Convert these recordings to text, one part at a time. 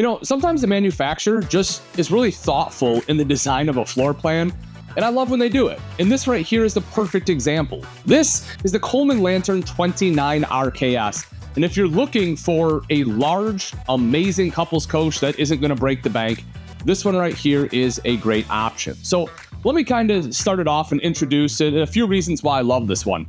You know, sometimes the manufacturer just is really thoughtful in the design of a floor plan, and I love when they do it. And this right here is the perfect example. This is the Coleman Lantern 29 RKS. And if you're looking for a large, amazing couples coach that isn't going to break the bank, this one right here is a great option. So let me kind of start it off and introduce it, and a few reasons why I love this one.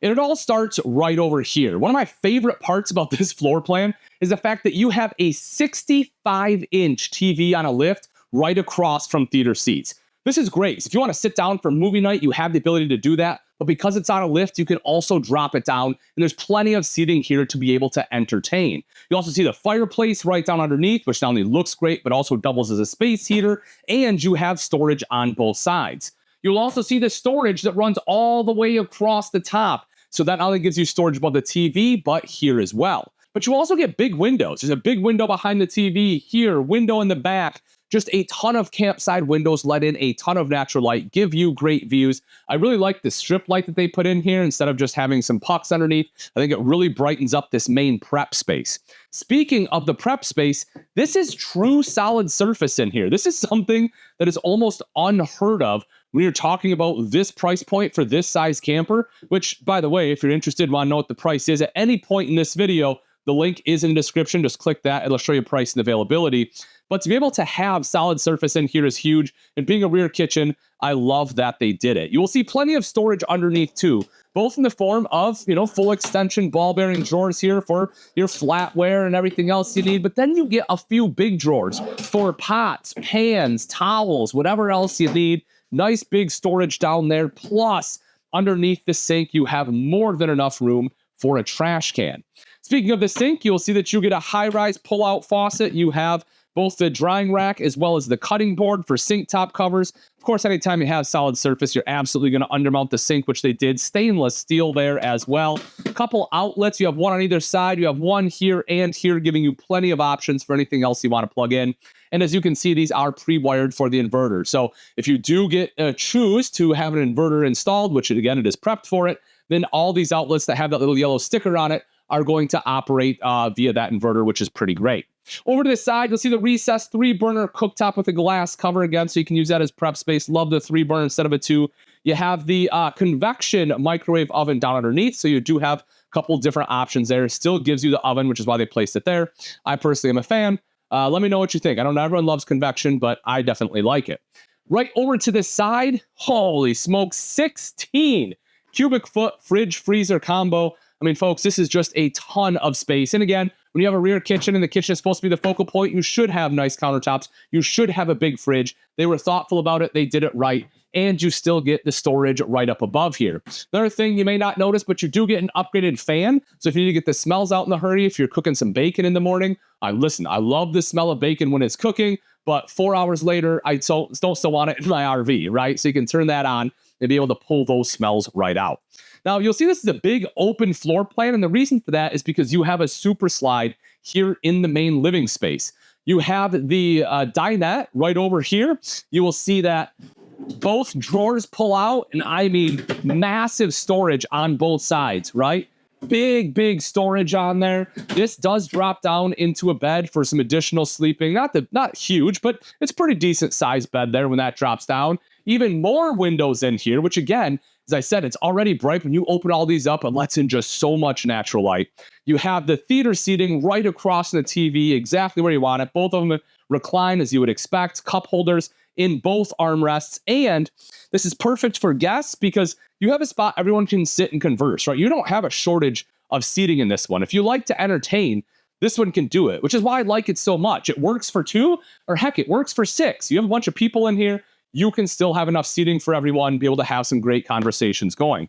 And it all starts right over here. One of my favorite parts about this floor plan is the fact that you have a 65-inch TV on a lift right across from theater seats. This is great. So if you want to sit down for movie night, you have the ability to do that. But because it's on a lift, you can also drop it down. And there's plenty of seating here to be able to entertain. You also see the fireplace right down underneath, which not only looks great, but also doubles as a space heater. And you have storage on both sides. You'll also see the storage that runs all the way across the top. So that not only gives you storage above the TV, but here as well. But you also get big windows. There's a big window behind the TV here, window in the back. Just a ton of campside windows let in a ton of natural light, give you great views. I really like the strip light that they put in here instead of just having some pucks underneath. I think it really brightens up this main prep space. Speaking of the prep space, this is true solid surface in here. This is something that is almost unheard of when you're talking about this price point for this size camper, which, by the way, if you're interested, want to know what the price is at any point in this video, the link is in the description. Just click that. It'll show you price and availability. But to be able to have solid surface in here is huge. And being a rear kitchen, I love that they did it. You will see plenty of storage underneath too, both in the form of, full extension ball bearing drawers here for your flatware and everything else you need. But then you get a few big drawers for pots, pans, towels, whatever else you need. Nice big storage down there. Plus, underneath the sink, you have more than enough room for a trash can. Speaking of the sink, you'll see that you get a high-rise pull-out faucet. You have both the drying rack as well as the cutting board for sink top covers. Of course, anytime you have solid surface, you're absolutely going to undermount the sink, which they did. Stainless steel there as well. A couple outlets. You have one on either side. You have one here and here, giving you plenty of options for anything else you want to plug in. And as you can see, these are pre-wired for the inverter. So if you do choose to have an inverter installed, which again, it is prepped for it, then all these outlets that have that little yellow sticker on it are going to operate via that inverter, which is pretty great. Over to the side, you'll see the recessed 3-burner cooktop with a glass cover again, so you can use that as prep space. Love the 3-burner instead of a 2. You have the convection microwave oven down underneath, so you do have a couple different options there. Still gives you the oven, which is why they placed it there. I personally am a fan. Let me know what you think. I know not everyone loves convection, but I definitely like it. Right over to the side, holy smokes, 16 cubic foot fridge freezer combo. I mean, folks, this is just a ton of space. And again, when you have a rear kitchen and the kitchen is supposed to be the focal point, you should have nice countertops. You should have a big fridge. They were thoughtful about it. They did it right. And you still get the storage right up above here. Another thing you may not notice, but you do get an upgraded fan. So if you need to get the smells out in a hurry, if you're cooking some bacon in the morning, I love the smell of bacon when it's cooking, but 4 hours later, I don't still want it in my RV, right? So you can turn that on and be able to pull those smells right out. Now, you'll see this is a big open floor plan, and the reason for that is because you have a super slide here in the main living space. You have the dinette right over here. You will see that both drawers pull out, and I mean massive storage on both sides, right? Big storage on there. This does drop down into a bed for some additional sleeping. Not huge, but it's pretty decent sized bed there when that drops down. Even more windows in here, which again, as I said, it's already bright. When you open all these up, it lets in just so much natural light. You have the theater seating right across from the TV, exactly where you want it. Both of them recline as you would expect. Cup holders in both armrests. And this is perfect for guests because you have a spot everyone can sit and converse, right? You don't have a shortage of seating in this one. If you like to entertain, this one can do it, which is why I like it so much. It works for 2, or heck, it works for 6. You have a bunch of people in here. You can still have enough seating for everyone, be able to have some great conversations going.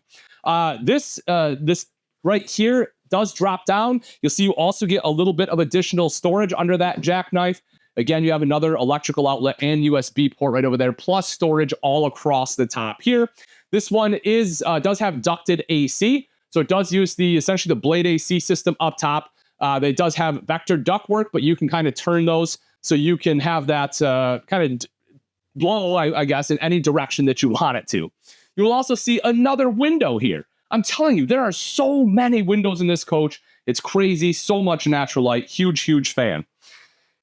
This right here does drop down. You'll see you also get a little bit of additional storage under that jackknife. Again, you have another electrical outlet and USB port right over there, plus storage all across the top here. This one does have ducted AC, so it does use essentially the blade AC system up top. It does have vector ductwork, but you can kind of turn those so you can have that kind of blow, I guess, in any direction that you want it to. You will also see another window here. I'm telling you, there are so many windows in this coach. It's crazy, so much natural light. Huge fan.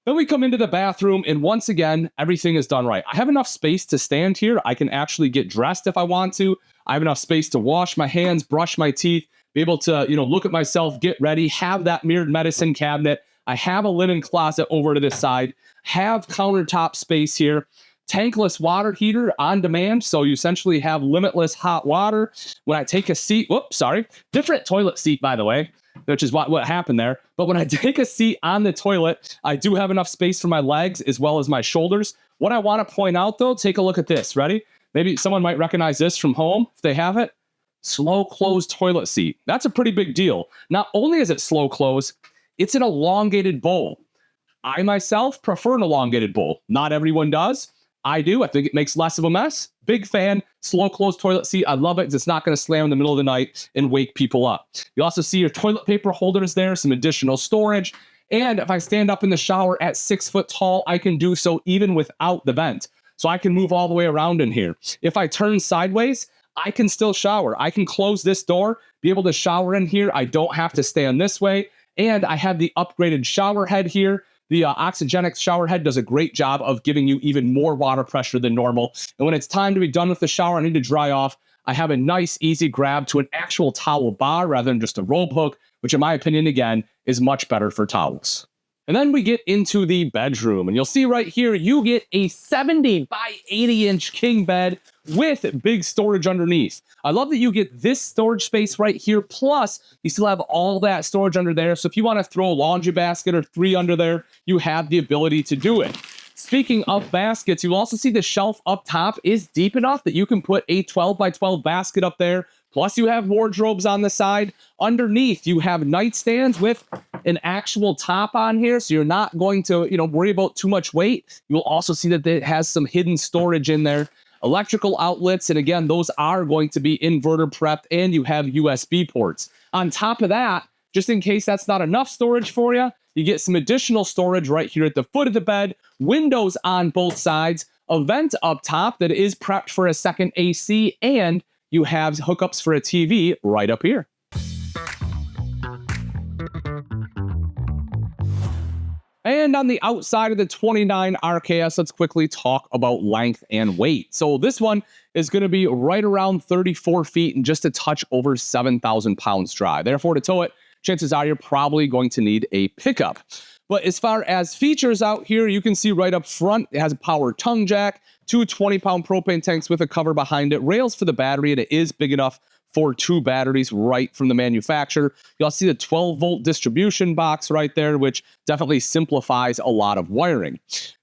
Then we come into the bathroom, and once again, everything is done right. I have enough space to stand here. I can actually get dressed if I want to. I have enough space to wash my hands, brush my teeth, be able to, look at myself, get ready, have that mirrored medicine cabinet. I have a linen closet over to this side, have countertop space here, tankless water heater on demand. So you essentially have limitless hot water. When I take a seat, different toilet seat, by the way, which is what happened there. But when I take a seat on the toilet, I do have enough space for my legs as well as my shoulders. What I want to point out, though, take a look at this. Ready? Maybe someone might recognize this from home if they have it. Slow close toilet seat. That's a pretty big deal. Not only is it slow close, it's an elongated bowl. I myself prefer an elongated bowl. Not everyone does. I do. I think it makes less of a mess. Big fan. Slow close toilet seat. I love it because it's not going to slam in the middle of the night and wake people up. You also see your toilet paper holders there, some additional storage. And if I stand up in the shower at 6 foot tall, I can do so even without the vent. So I can move all the way around in here. If I turn sideways, I can still shower. I can close this door, be able to shower in here. I don't have to stand this way. And I have the upgraded shower head here. The oxygenic shower head does a great job of giving you even more water pressure than normal. And when it's time to be done with the shower, I need to dry off. I have a nice, easy grab to an actual towel bar rather than just a rope hook, which in my opinion, again, is much better for towels. And then we get into the bedroom, and you'll see right here, you get a 70 by 80 inch king bed with big storage underneath. I love that you get this storage space right here, plus you still have all that storage under there. So if you want to throw a laundry basket or 3 under there, you have the ability to do it. Speaking of baskets, you'll also see the shelf up top is deep enough that you can put a 12 by 12 basket up there. Plus you have wardrobes on the side. Underneath, you have nightstands with an actual top on here, so you're not going to, worry about too much weight. You'll also see that it has some hidden storage in there. Electrical outlets, and again, those are going to be inverter prepped, and you have USB ports. On top of that, just in case that's not enough storage for you, you get some additional storage right here at the foot of the bed, windows on both sides, a vent up top that is prepped for a second AC, and you have hookups for a TV right up here. And on the outside of the 29 RKS, let's quickly talk about length and weight. So this one is going to be right around 34 feet and just a touch over 7,000 pounds dry. Therefore, to tow it, chances are you're probably going to need a pickup. But as far as features out here, you can see right up front, it has a power tongue jack, 2 20-pound propane tanks with a cover behind it, rails for the battery, and it is big enough for 2 batteries right from the manufacturer. You'll see the 12-volt distribution box right there, which definitely simplifies a lot of wiring.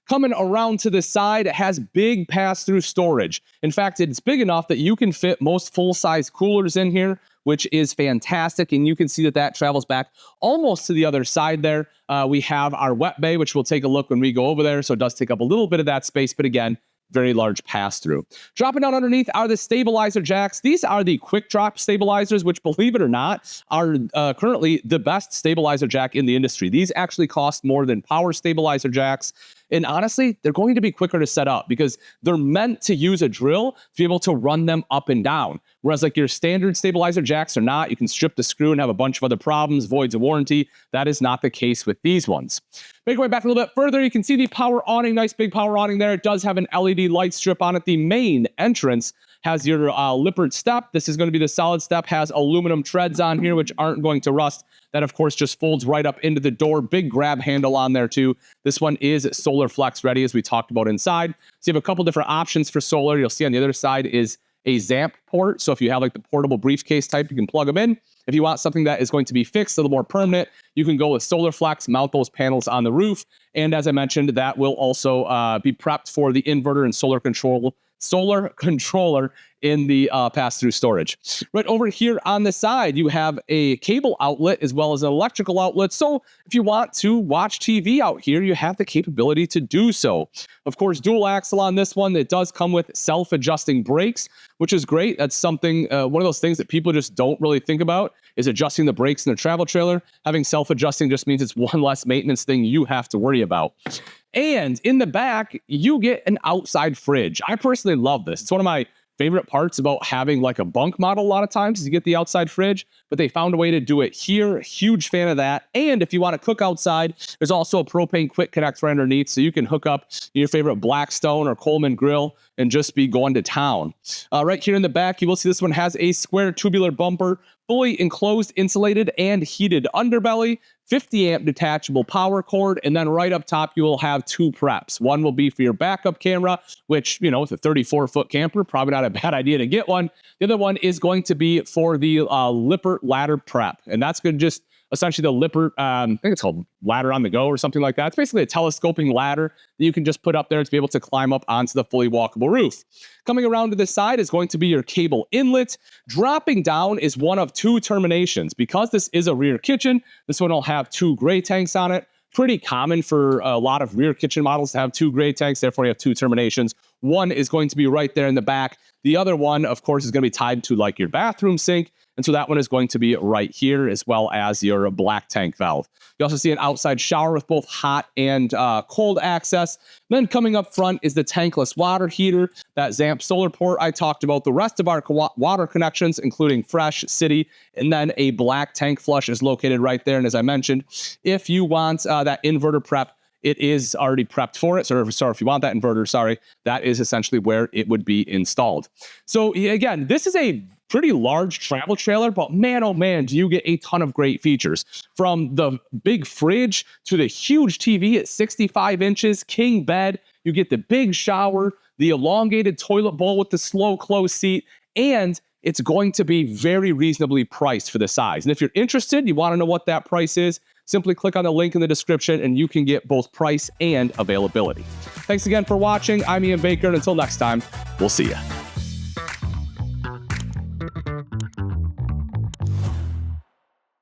Coming around to the side, it has big pass-through storage. In fact, it's big enough that you can fit most full-size coolers in here, which is fantastic. And you can see that that travels back almost to the other side there. We have our wet bay, which we'll take a look when we go over there. So it does take up a little bit of that space, but again, very large pass-through. Dropping down underneath are the stabilizer jacks. These are the quick drop stabilizers, which, believe it or not, are currently the best stabilizer jack in the industry. These actually cost more than power stabilizer jacks. And honestly, they're going to be quicker to set up because they're meant to use a drill to be able to run them up and down. Whereas like your standard stabilizer jacks are not. You can strip the screw and have a bunch of other problems, voids of warranty. That is not the case with these ones. Make our way back a little bit further. You can see the power awning, nice big power awning there. It does have an LED light strip on it. The main entrance has your Lippert step. This is going to be the solid step, has aluminum treads on here, which aren't going to rust. That, of course, just folds right up into the door. Big grab handle on there, too. This one is solar flex ready, as we talked about inside. So you have a couple different options for solar. You'll see on the other side is a ZAMP port. So if you have like the portable briefcase type, you can plug them in. If you want something that is going to be fixed, a little more permanent, you can go with solar flex, mount those panels on the roof. And as I mentioned, that will also be prepped for the inverter and solar controller in the pass-through storage. Right over here on the side, you have a cable outlet as well as an electrical outlet. So if you want to watch TV out here, you have the capability to do so. Of course, dual axle on this one. It does come with self-adjusting brakes, which is great. That's something, one of those things that people just don't really think about is adjusting the brakes in their travel trailer. Having self-adjusting just means it's one less maintenance thing you have to worry about. And in the back, you get an outside fridge. I personally love this. It's one of my favorite parts about having like a bunk model a lot of times is you get the outside fridge, but they found a way to do it here. Huge fan of that. And if you want to cook outside, there's also a propane quick connect right underneath, so you can hook up your favorite Blackstone or Coleman grill and just be going to town. Right here in the back, you will see this one has a square tubular bumper, fully enclosed, insulated, and heated underbelly, 50 amp detachable power cord, and then right up top you will have 2 preps. One will be for your backup camera, which, you know, with a 34-foot camper, probably not a bad idea to get one. The other one is going to be for the Lippert ladder prep, and that's going to just essentially the Lippert, I think it's called ladder on the go or something like that. It's basically a telescoping ladder that you can just put up there to be able to climb up onto the fully walkable roof. Coming around to the side is going to be your cable inlet. Dropping down is one of 2 terminations. Because this is a rear kitchen, this one will have 2 gray tanks on it. Pretty common for a lot of rear kitchen models to have 2 gray tanks, therefore you have 2 terminations. One is going to be right there in the back. The other one, of course, is going to be tied to like your bathroom sink. And so that one is going to be right here, as well as your black tank valve. You also see an outside shower with both hot and cold access. Then coming up front is the tankless water heater, that ZAMP solar port I talked about. The rest of our water connections, including fresh, city, and then a black tank flush is located right there. And as I mentioned, if you want that inverter prep, it is already prepped for it. So if you want that inverter, that is essentially where it would be installed. So again, this is a pretty large travel trailer, but man, oh man, do you get a ton of great features. From the big fridge to the huge TV at 65 inches, king bed, you get the big shower, the elongated toilet bowl with the slow close seat, and it's going to be very reasonably priced for the size. And if you're interested, you want to know what that price is, simply click on the link in the description and you can get both price and availability. Thanks again for watching. I'm Ian Baker, and until next time, we'll see you.